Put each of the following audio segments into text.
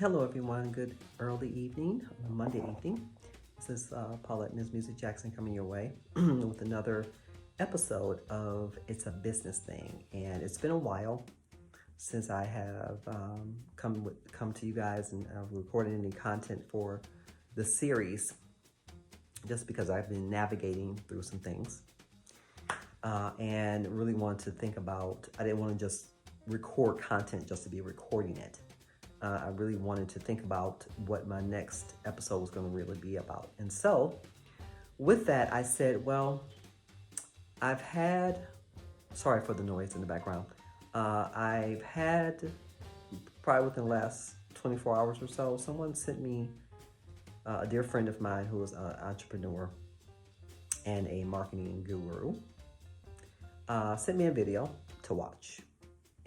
Hello, everyone. Good early evening, Monday evening. This is Paulette Ms. Music Jackson coming your way with another episode of It's a Business Thing. And it's been a while since I have come to you guys and recorded any content for the series, just because I've been navigating through some things and really wanted to think about. I didn't want to just record content just to be recording it. I really wanted to think about what my next episode was going to really be about. And so with that, I said, well, sorry for the noise in the background. I've had, probably within the last 24 hours or so, someone sent me, a dear friend of mine who is an entrepreneur and a marketing guru, sent me a video to watch.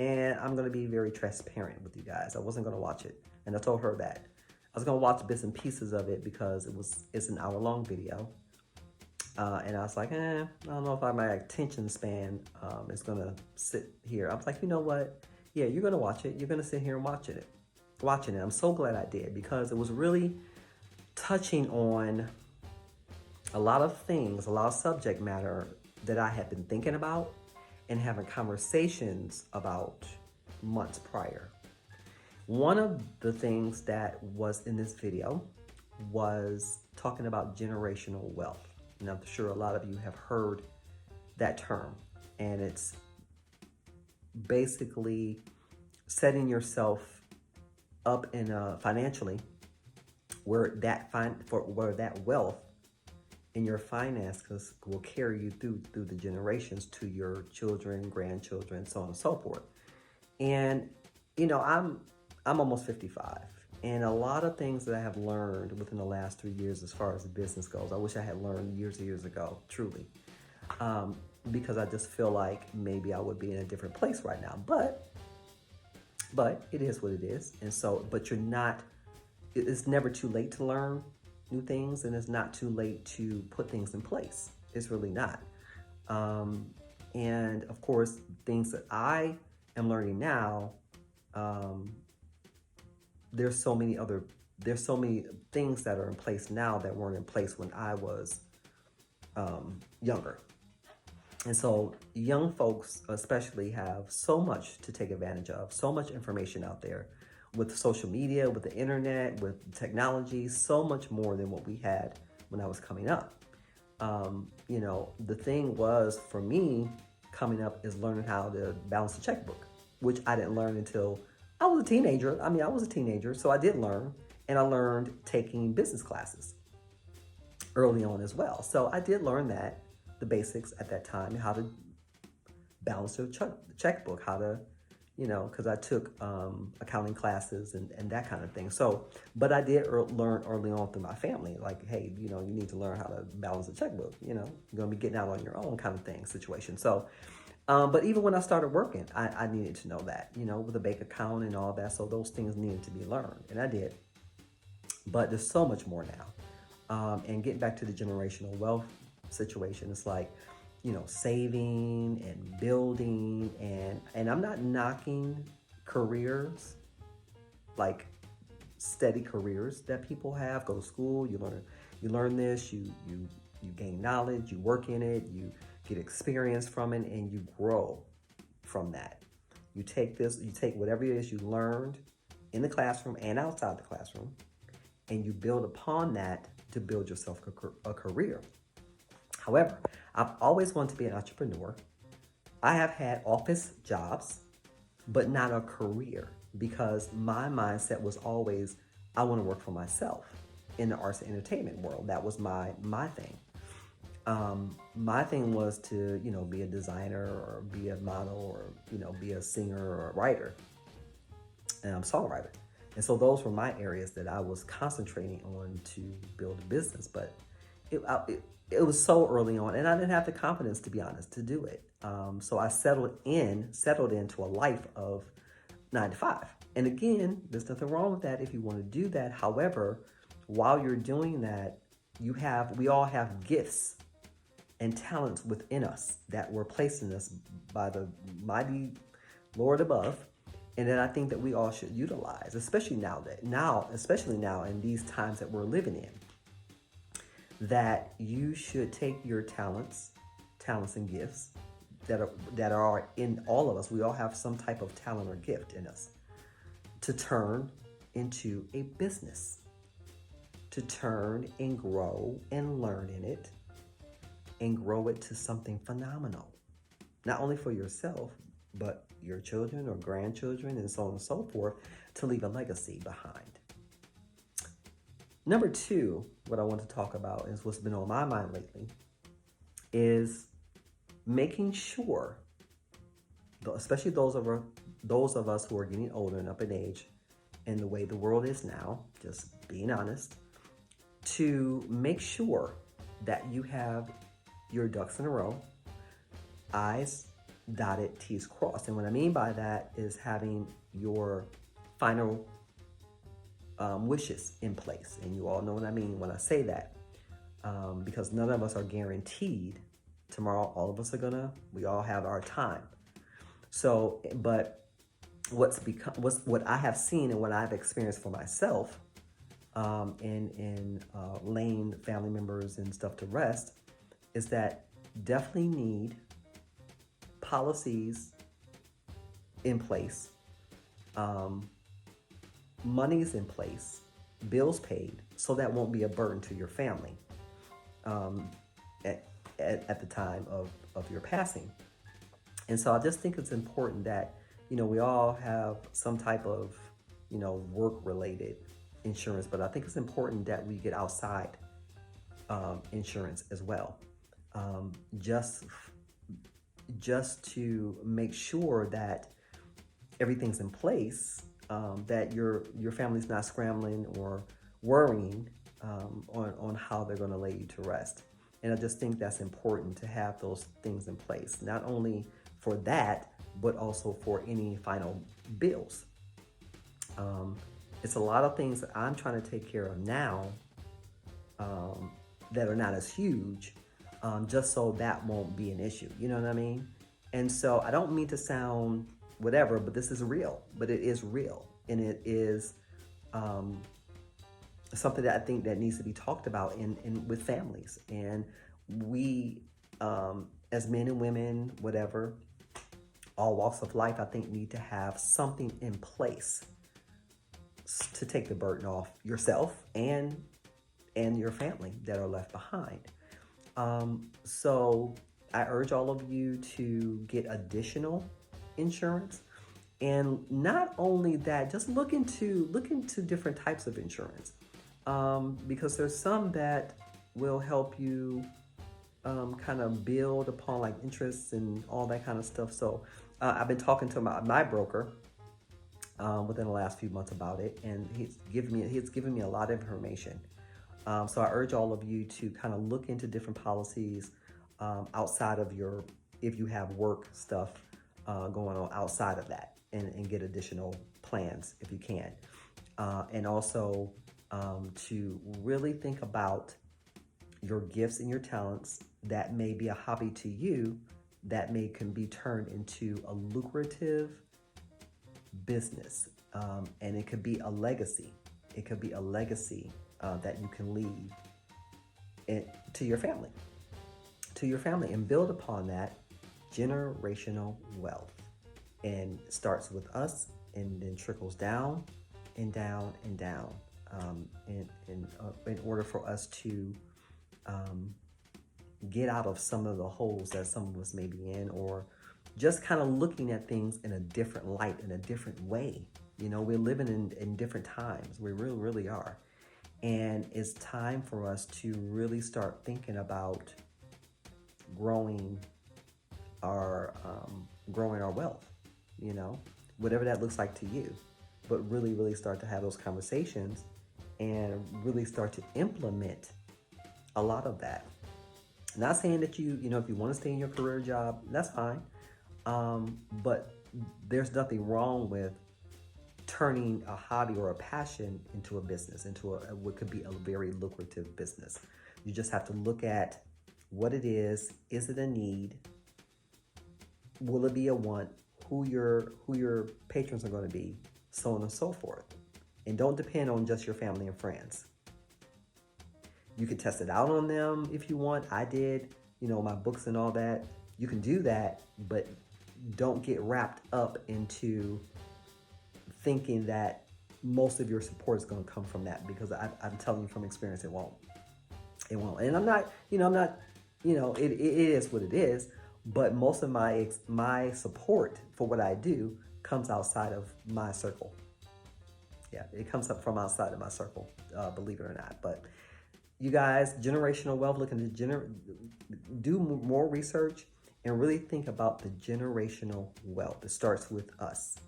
And I'm going to be very transparent with you guys. I wasn't going to watch it. And I told her that. I was going to watch bits and pieces of it because it's an hour-long video. And I was like, I don't know if my attention span is going to sit here. I was like, you know what? Yeah, you're going to watch it. You're going to sit here and watching it. I'm so glad I did, because it was really touching on a lot of things, a lot of subject matter that I had been thinking about and having conversations about months prior. One of the things that was in this video was talking about generational wealth. And I'm sure a lot of you have heard that term. And it's basically setting yourself up in financially where that wealth in your finances will carry you through the generations to your children, grandchildren, so on and so forth. And I'm almost 55, and a lot of things that I have learned within the last 3 years as far as the business goes, I wish I had learned years ago, truly, because I just feel like maybe I would be in a different place right now. But it is what it is, and so it's never too late to learn new things, and it's not too late to put things in place. It's really not. And of course, things that I am learning now, there's so many things that are in place now that weren't in place when I was younger. And so young folks especially have so much to take advantage of, so much information out there, with social media, with the internet, with technology, so much more than what we had when I was coming up. The thing was, for me, coming up is learning how to balance a checkbook, which I didn't learn until I was a teenager. I was a teenager, so I did learn, and I learned taking business classes early on as well. So I did learn the basics at that time, how to balance a checkbook, how to, because I took accounting classes and that kind of thing. So, but I did learn early on through my family, like, hey, you need to learn how to balance a checkbook. You're going to be getting out on your own kind of thing situation. So, but even when I started working, I needed to know that, with a bank account and all that. So those things needed to be learned, and I did. But there's so much more now. And getting back to the generational wealth situation, it's like, saving and building, and I'm not knocking careers, like steady careers that people have. Go to school, you learn this, you gain knowledge, you work in it, you get experience from it, and you grow from that. You take whatever it is you learned in the classroom and outside the classroom, and you build upon that to build yourself a career. However, I've always wanted to be an entrepreneur. I have had office jobs, but not a career, because my mindset was always, I want to work for myself in the arts and entertainment world. That was my thing. My thing was to, be a designer or be a model or, be a singer or a writer and songwriter. And so those were my areas that I was concentrating on to build a business. But it was so early on, and I didn't have the confidence, to be honest, to do it. So I settled into a life of 9 to 5. And again, there's nothing wrong with that if you want to do that. However, while you're doing that, we all have gifts and talents within us that were placed in us by the mighty Lord above. and that I think that we all should utilize, especially now in these times that we're living in, that you should take your talents and gifts that are in all of us. We all have some type of talent or gift in us to turn into a business, to turn and grow and learn in it and grow it to something phenomenal, not only for yourself, but your children or grandchildren and so on and so forth, to leave a legacy behind. Number two, what I want to talk about is what's been on my mind lately is making sure, especially those of us who are getting older and up in age, and the way the world is now, just being honest, to make sure that you have your ducks in a row, I's dotted, T's crossed. And what I mean by that is having your final wishes in place. And you all know what I mean when I say that, because none of us are guaranteed tomorrow. All of us we all have our time. So, but what I have seen and what I've experienced for myself, in laying family members and stuff to rest, is that definitely need policies in place, monies in place, bills paid, so that won't be a burden to your family at the time of your passing. And so I just think it's important that, we all have some type of, work-related insurance, but I think it's important that we get outside insurance as well, just to make sure that everything's in place, that your family's not scrambling or worrying on how they're going to lay you to rest. And I just think that's important to have those things in place, not only for that, but also for any final bills. It's a lot of things that I'm trying to take care of now that are not as huge, just so that won't be an issue. You know what I mean? And so I don't mean to sound whatever, but this is real. But it is real, and it is something that I think that needs to be talked about in with families. And we, as men and women, whatever, all walks of life, I think need to have something in place to take the burden off yourself and your family that are left behind. So I urge all of you to get additional insurance. And not only that, just look into different types of insurance, because there's some that will help you kind of build upon like interests and all that kind of stuff. So I've been talking to my broker within the last few months about it, and he's given me a lot of information. So I urge all of you to kind of look into different policies outside of if you have work stuff going on outside of that, and get additional plans if you can. And also to really think about your gifts and your talents that may be a hobby to you, that can be turned into a lucrative business. And it could be a legacy. It could be a legacy that you can leave to your family, and build upon that generational wealth. And it starts with us and then trickles down and down and down, in order for us to get out of some of the holes that some of us may be in, or just kind of looking at things in a different light, in a different way. We're living in different times. We really, really are. And it's time for us to really start thinking about growing our wealth, whatever that looks like to you, but really, really start to have those conversations and really start to implement a lot of that. Not saying that if you want to stay in your career job, that's fine. But there's nothing wrong with turning a hobby or a passion into a business, into what could be a very lucrative business. You just have to look at what it is. Is it a need? Will it be a want? who your patrons are going to be, so on and so forth. And don't depend on just your family and friends. You can test it out on them if you want. I did, my books and all that. You can do that, but don't get wrapped up into thinking that most of your support is going to come from that, because I'm telling you from experience, it won't. It won't. And I'm not, it is what it is, but most of my support for what I do comes outside of my circle. Yeah, it comes up from outside of my circle, believe it or not. But you guys, generational wealth, looking to do more research and really think about the generational wealth. It starts with us,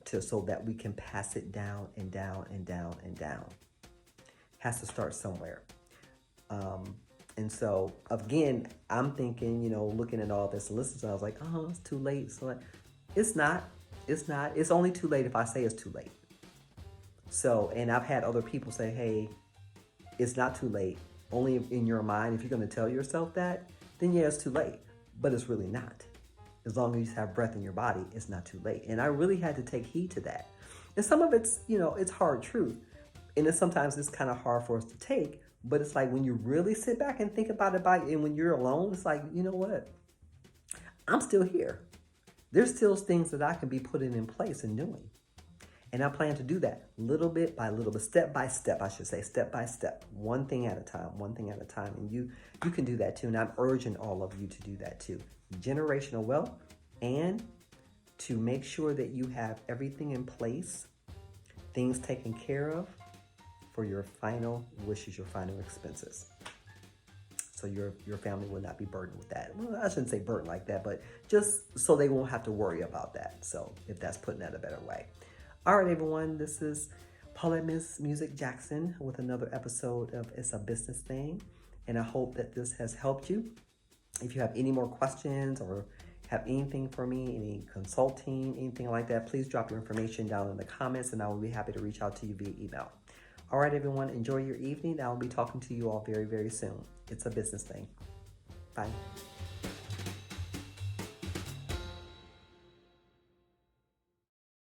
so that we can pass it down and down and down and down. Has to start somewhere. And so again, I'm thinking, looking at all this, listening, I was like, oh, it's too late. So it's not. It's only too late if I say it's too late. So, and I've had other people say, hey, it's not too late. Only in your mind, if you're going to tell yourself that, then yeah, it's too late. But it's really not. As long as you have breath in your body, it's not too late. And I really had to take heed to that. And some of it's, it's hard truth. And sometimes it's kind of hard for us to take. But it's like when you really sit back and think about it, and when you're alone, it's like, you know what? I'm still here. There's still things that I can be putting in place and doing. And I plan to do that little bit by little bit, step by step, I should say, step by step, one thing at a time. And you can do that too. And I'm urging all of you to do that too. Generational wealth, and to make sure that you have everything in place, things taken care of for your final wishes, your final expenses. So your family will not be burdened with that. Well, I shouldn't say burdened like that, but just so they won't have to worry about that. So if that's putting that a better way. All right, everyone, this is Paulette Miss Music Jackson with another episode of It's a Business Thing. And I hope that this has helped you. If you have any more questions or have anything for me, any consulting, anything like that, please drop your information down in the comments and I will be happy to reach out to you via email. All right, everyone, enjoy your evening. I will be talking to you all very, very soon. It's a business thing. Bye.